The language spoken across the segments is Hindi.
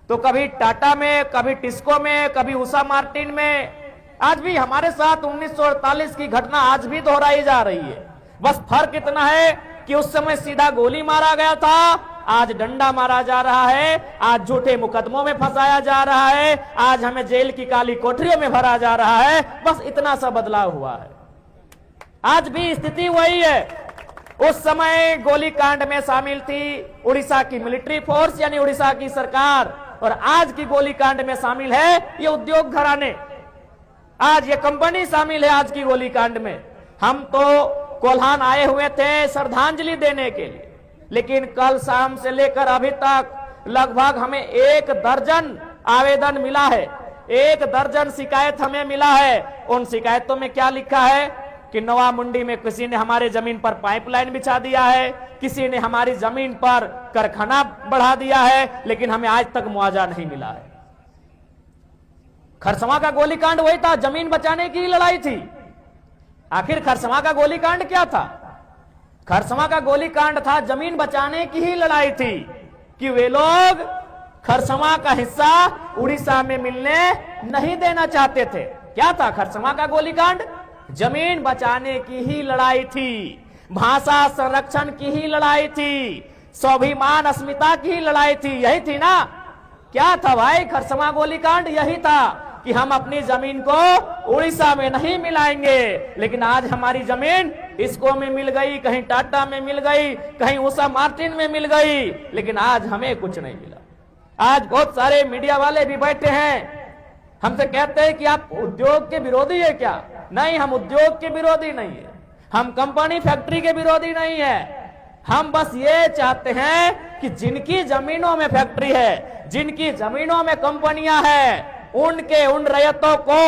तो कभी टाटा में, कभी टिस्को में, कभी उषा मार्टिन में। आज भी हमारे साथ 1948 की घटना आज भी दोहराई जा रही है। बस फर्क इतना है कि उस समय सीधा गोली मारा गया था, आज डंडा मारा जा रहा है, आज झूठे मुकदमों में फंसाया जा रहा है, आज हमें जेल की काली कोठरियों में भरा जा रहा है। बस इतना सा बदलाव हुआ है। आज भी स्थिति वही है। उस समय गोलीकांड में शामिल थी उड़ीसा की मिलिट्री फोर्स यानी उड़ीसा की सरकार, और आज की गोलीकांड में शामिल है ये उद्योग घराने, आज ये कंपनी शामिल है आज की गोलीकांड में। हम तो कोल्हान आए हुए थे श्रद्धांजलि देने के लिए, लेकिन कल शाम से लेकर अभी तक लगभग हमें 1 दर्जन आवेदन मिला है, 1 दर्जन शिकायत हमें मिला है। उन शिकायतों में क्या लिखा है कि नवा मुंडी में किसी ने हमारे जमीन पर पाइपलाइन बिछा दिया है, किसी ने हमारी जमीन पर कारखाना बढ़ा दिया है, लेकिन हमें आज तक मुआवजा नहीं मिला है। खरसवां का गोलीकांड वही था, जमीन बचाने की लड़ाई थी। आखिर खरसवां का गोलीकांड क्या था? खरसवां का गोलीकांड था जमीन बचाने की ही लड़ाई थी कि वे लोग खरसवां का हिस्सा उड़ीसा में मिलने नहीं देना चाहते थे। क्या था खरसवां का गोलीकांड? जमीन बचाने की ही लड़ाई थी, भाषा संरक्षण की ही लड़ाई थी, स्वाभिमान अस्मिता की ही लड़ाई थी। यही थी ना? क्या था भाई खरसवां गोलीकांड? यही था कि हम अपनी जमीन को उड़ीसा में नहीं मिलाएंगे। लेकिन आज हमारी जमीन इसको में मिल गई, कहीं टाटा में मिल गई, कहीं उषा मार्टिन में मिल गई, लेकिन आज हमें कुछ नहीं मिला। आज बहुत सारे मीडिया वाले भी बैठे हैं, हमसे कहते हैं कि आप उद्योग के विरोधी है क्या? नहीं, हम उद्योग के विरोधी नहीं है, हम कंपनी फैक्ट्री के विरोधी नहीं है। हम बस ये चाहते हैं कि जिनकी जमीनों में फैक्ट्री है, जिनकी जमीनों में कंपनियां हैं, उनके उन रैयतों को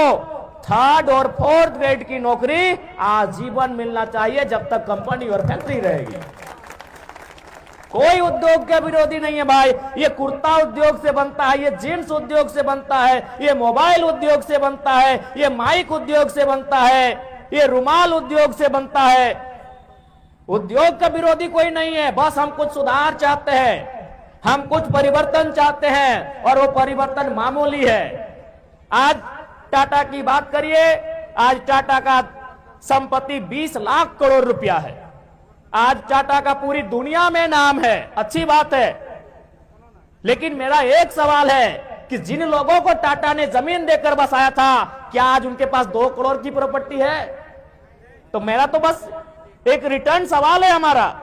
3rd और 4th ग्रेड की नौकरी आजीवन मिलना चाहिए जब तक कंपनी और फैक्ट्री रहेगी। कोई उद्योग के विरोधी नहीं है भाई। ये कुर्ता उद्योग से बनता है, ये जींस उद्योग से बनता है, ये मोबाइल उद्योग से बनता है, ये माइक उद्योग से बनता है, ये रुमाल उद्योग से बनता है। उद्योग का विरोधी कोई नहीं है। बस हम कुछ सुधार चाहते हैं, हम कुछ परिवर्तन चाहते हैं, और वो परिवर्तन मामूली है। आज टाटा की बात करिए, आज टाटा का संपत्ति 20 लाख करोड़ रुपया है। आज टाटा का पूरी दुनिया में नाम है, अच्छी बात है। लेकिन मेरा एक सवाल है कि जिन लोगों को टाटा ने जमीन देकर बसाया था, क्या आज उनके पास 2 करोड़ की प्रॉपर्टी है? तो मेरा तो बस एक रिटर्न सवाल है हमारा।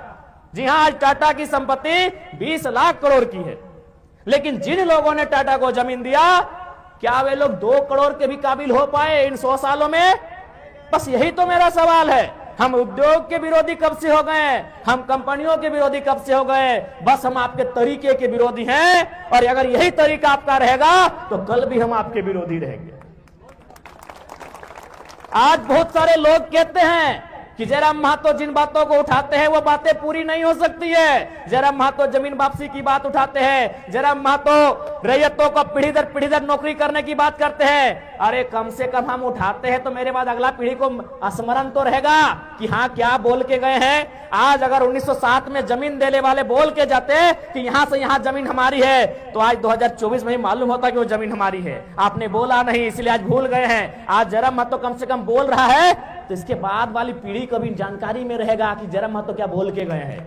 जी हां, आज टाटा की संपत्ति 20 लाख करोड़ की है, लेकिन जिन लोगों ने टाटा को जमीन दिया, क्या वे लोग 2 करोड़ के भी काबिल हो पाए इन 100 सालों में? बस यही तो मेरा सवाल है। हम उद्योग के विरोधी कब से हो गए? हम कंपनियों के विरोधी कब से हो गए? बस हम आपके तरीके के विरोधी हैं, और अगर यही तरीका आपका रहेगा तो कल भी हम आपके विरोधी रहेंगे। आज बहुत सारे लोग कहते हैं कि जयराम महतो जिन बातों को उठाते हैं वो बातें पूरी नहीं हो सकती है। जयराम महतो जमीन वापसी की बात उठाते हैं, जयराम महतो रैयतों को पीढ़ी दर नौकरी करने की बात करते हैं। अरे कम से कम हम उठाते हैं तो मेरे बाद अगला पीढ़ी को स्मरण तो रहेगा कि हाँ क्या बोल के गए हैं। आज अगर 1907 में जमीन देने वाले बोल के जाते कि यहां से यहां जमीन हमारी है, तो आज 2024 में ही मालूम होता कि वो जमीन हमारी है। आपने बोला नहीं, इसलिए आज भूल गए हैं। आज जयराम महतो कम से कम बोल रहा है, तो इसके बाद वाली पीढ़ी को भी जानकारी में रहेगा कि जयराम महतो क्या बोल के गए हैं।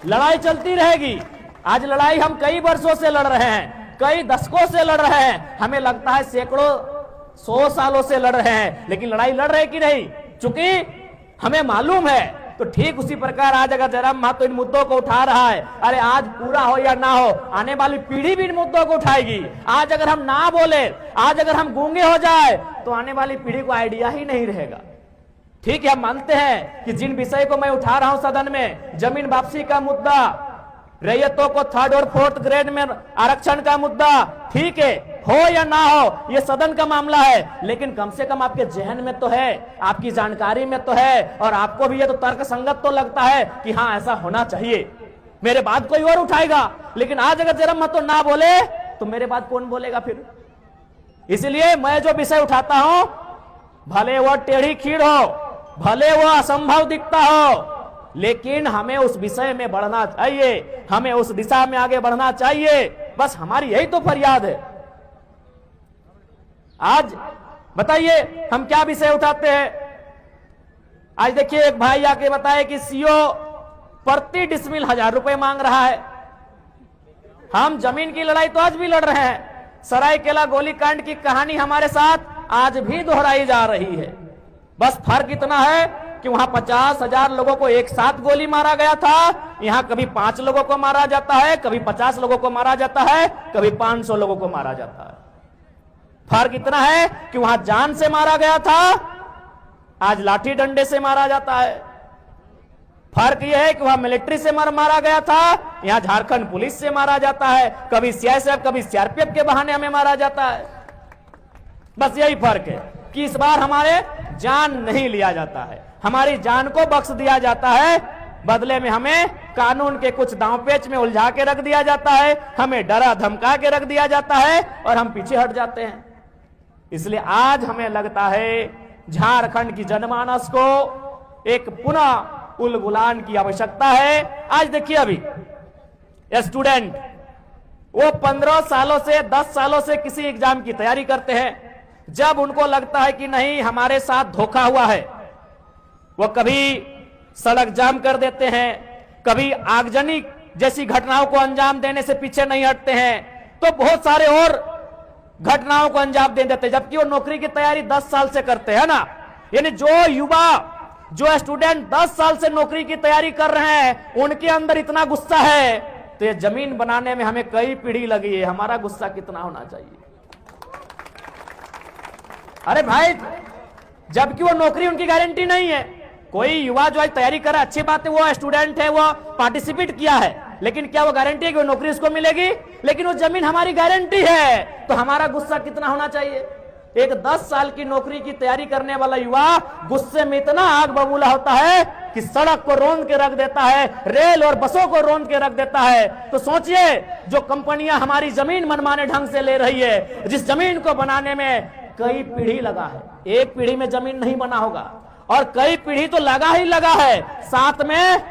लड़ाई चलती रहेगी। आज लड़ाई हम कई वर्षों से लड़ रहे हैं, कई दशकों से लड़ रहे हैं, हमें लगता है सैकड़ों 100 सालों से लड़ रहे हैं, लेकिन लड़ाई लड़ रहे कि नहीं, चूंकि हमें मालूम है। तो ठीक उसी प्रकार आज अगर जयराम महतो इन मुद्दों को उठा रहा है, अरे आज पूरा हो या ना हो, आने वाली पीढ़ी भी इन मुद्दों को उठाएगी। आज अगर हम ना बोले, आज अगर हम गूंगे हो जाए, तो आने वाली पीढ़ी को आइडिया ही नहीं रहेगा। ठीक है, हम मानते हैं कि जिन विषय को मैं उठा रहा हूं सदन में, जमीन वापसी का मुद्दा, रैयतों को 3rd और 4th ग्रेड में आरक्षण का मुद्दा, ठीक है, हो या ना हो ये सदन का मामला है, लेकिन कम से कम आपके जहन में तो है, आपकी जानकारी में तो है, और आपको भी ये तो तर्क संगत तो लगता है कि हाँ ऐसा होना चाहिए। मेरे बाद कोई और उठाएगा, लेकिन आज अगर जयराम महतो ना बोले तो मेरे बाद कौन बोलेगा फिर? इसलिए मैं जो विषय उठाता हूं, भले वो टेढ़ी खीर हो, भले वो असंभव दिखता हो, लेकिन हमें उस विषय में बढ़ना चाहिए, हमें उस दिशा में आगे बढ़ना चाहिए। बस हमारी यही तो फरियाद है। आज बताइए हम क्या विषय उठाते हैं। आज देखिए एक भाई आके बताए कि सीओ प्रति डिसमिल 1000 रुपए मांग रहा है। हम जमीन की लड़ाई तो आज भी लड़ रहे हैं। सरायकेला गोलीकांड की कहानी हमारे साथ आज भी दोहराई जा रही है। बस फर्क इतना है कि वहां 50,000 लोगों को एक साथ गोली मारा गया था, यहां कभी 5 लोगों को मारा जाता है, कभी 50 लोगों को मारा जाता है, कभी 500 लोगों को मारा जाता है। फर्क इतना है कि वहां जान से मारा गया था, आज लाठी डंडे से मारा जाता है। फर्क यह है कि वहां मिलिट्री से मारा गया था, यहां झारखंड पुलिस से मारा जाता है। कभी सीआईएसएफ कभी सीआरपीएफ के बहाने हमें मारा जाता है। बस यही फर्क है कि इस बार हमारे जान नहीं लिया जाता है, हमारी जान को बख्श दिया जाता है। बदले में हमें कानून के कुछ दांवपेच में उलझा के रख दिया जाता है, हमें डरा धमका के रख दिया जाता है और हम पीछे हट जाते हैं। इसलिए आज हमें लगता है झारखंड की जनमानस को एक पुनः उलगुलान की आवश्यकता है। आज देखिए अभी स्टूडेंट वो 15 सालों से 10 सालों से किसी एग्जाम की तैयारी करते हैं। जब उनको लगता है कि नहीं हमारे साथ धोखा हुआ है, वो कभी सड़क जाम कर देते हैं, कभी आगजनी जैसी घटनाओं को अंजाम देने से पीछे नहीं हटते हैं, तो बहुत सारे और घटनाओं को अंजाम दे देते हैं। जबकि वो नौकरी की तैयारी 10 साल से करते हैं ना। यानी जो युवा जो स्टूडेंट 10 साल से नौकरी की तैयारी कर रहे हैं, उनके अंदर इतना गुस्सा है, तो ये जमीन बनाने में हमें कई पीढ़ी लगी है, हमारा गुस्सा कितना होना चाहिए। अरे भाई, जबकि वो नौकरी उनकी गारंटी नहीं है। कोई युवा जो आज तैयारी कर रहा है, अच्छी बात है, वो स्टूडेंट है, वो पार्टिसिपेट किया है, लेकिन क्या वो गारंटी है कि वो नौकरी उसको मिलेगी? लेकिन वो जमीन हमारी गारंटी है, तो हमारा गुस्सा कितना होना चाहिए। एक 10 साल की नौकरी की तैयारी करने वाला युवा गुस्से में इतना आग बबूला होता है कि सड़क को रौंद के रख देता है, रेल और बसों को रौंद के रख देता है। तो सोचिए, जो कंपनियां हमारी जमीन मनमाने ढंग से ले रही है, जिस जमीन को बनाने में कई पीढ़ी लगा है, एक पीढ़ी में जमीन नहीं बना होगा, और कई पीढ़ी तो लगा ही लगा है, साथ में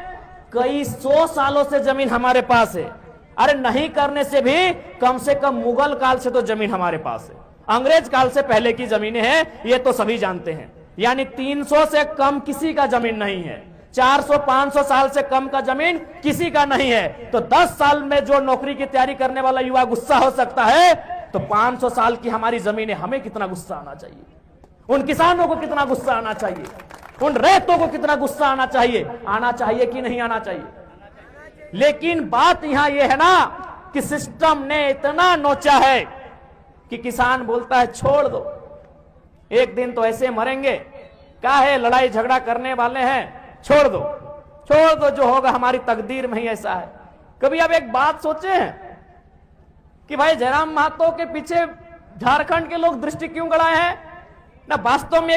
कई 100 सालों से जमीन हमारे पास है। अरे नहीं करने से भी कम से कम मुगल काल से तो जमीन हमारे पास है, अंग्रेज काल से पहले की जमीनें हैं, ये तो सभी जानते हैं। यानी 300 से कम किसी का जमीन नहीं है, 400-500 साल से कम का जमीन किसी का नहीं है। तो 10 साल में जो नौकरी की तैयारी करने वाला युवा गुस्सा हो सकता है, तो 500 साल की हमारी जमीनें, हमें कितना गुस्सा आना चाहिए, उन किसानों को कितना गुस्सा आना चाहिए, उन रैयतों को कितना गुस्सा आना चाहिए कि नहीं आना चाहिए। लेकिन बात यहां यह है ना कि सिस्टम ने इतना नोचा है कि किसान बोलता है छोड़ दो, एक दिन तो ऐसे मरेंगे, क्या है लड़ाई झगड़ा करने वाले हैं, छोड़ दो, जो होगा हमारी तकदीर में ही ऐसा है। कभी आप एक बात सोचे हैं कि भाई जयराम महतो के पीछे झारखंड के लोग दृष्टि क्यों गड़ाए हैं ना? वास्तव में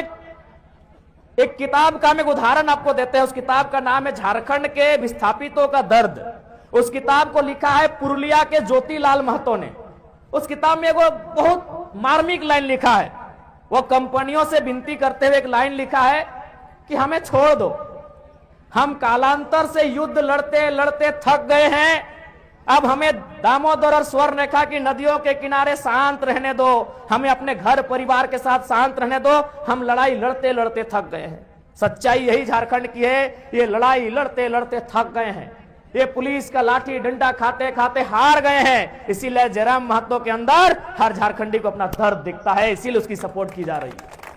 एक किताब का हम एक उदाहरण आपको देते हैं। उस किताब का नाम है झारखंड के विस्थापितों का दर्द। उस किताब को लिखा है पुरुलिया के ज्योतिलाल महतो ने। उस किताब में वो बहुत मार्मिक लाइन लिखा है। वो कंपनियों से विनती करते हुए एक लाइन लिखा है कि हमें छोड़ दो, हम कालांतर से युद्ध लड़ते लड़ते थक गए हैं, अब हमें दामोदर और स्वर्णरेखा की नदियों के किनारे शांत रहने दो, हमें अपने घर परिवार के साथ शांत रहने दो, हम लड़ाई लड़ते लड़ते थक गए हैं। सच्चाई यही झारखंड की है, ये लड़ाई लड़ते लड़ते थक गए हैं, ये पुलिस का लाठी डंडा खाते खाते हार गए हैं। इसीलिए जयराम महतो के अंदर हर झारखंडी को अपना दर्द दिखता है, इसीलिए उसकी सपोर्ट की जा रही है।